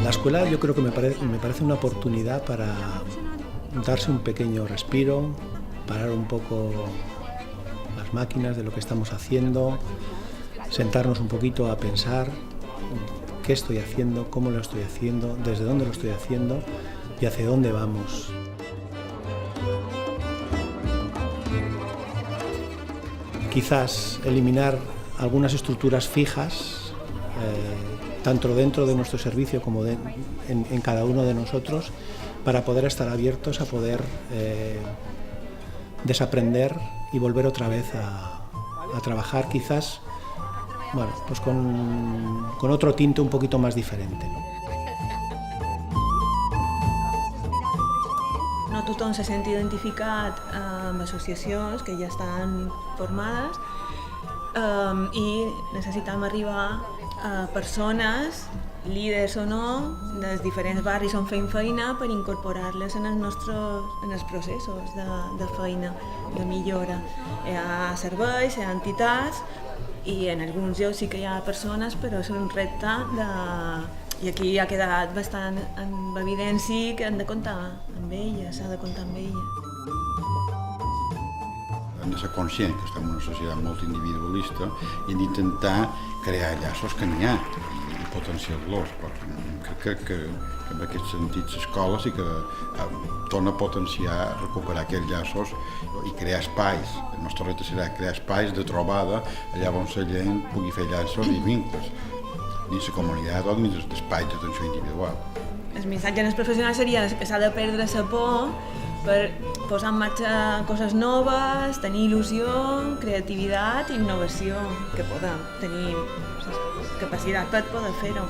La escuela yo creo que me parece una oportunidad para darse un pequeño respiro, parar un poco las máquinas de lo que estamos haciendo, sentarnos un poquito a pensar qué estoy haciendo, cómo lo estoy haciendo, desde dónde lo estoy haciendo y hacia dónde vamos. Quizás eliminar algunas estructuras fijas, tanto dentro de nuestro servicio como en cada uno de nosotros, para poder estar abiertos a poder desaprender y volver otra vez a trabajar quizás pues con otro tinte un poquito más diferente, ¿no? No tothom se sent identificat amb associacions que ja estan formades i necessitem arribar a persones, líders o no, dels diferents barris on fem feina per incorporar-les en els processos de feina, de millora. Hi ha serveis, hi ha entitats i en alguns llocs sí que hi ha persones, però és un repte i aquí ha quedat bastant en evidència que hem de comptar amb elles, s'ha de comptar amb elles. Hem de ser conscients que estem en una societat molt individualista i hem d'intentar crear llaços que n'hi ha i potenciar-los. Crec que en aquest sentit l'escola sí que torna a potenciar, recuperar aquests llaços i crear espais. El nostre repte serà crear espais de trobada allà on la gent pugui fer llaços i vincles dins la comunitat o dins d'espais d'atenció individual. El missatge en els professionals seria que s'ha de perdre la por per posar en marxa coses noves, tenir il·lusió, creativitat i innovació, que podem tenir capacitat per poder fer-ho.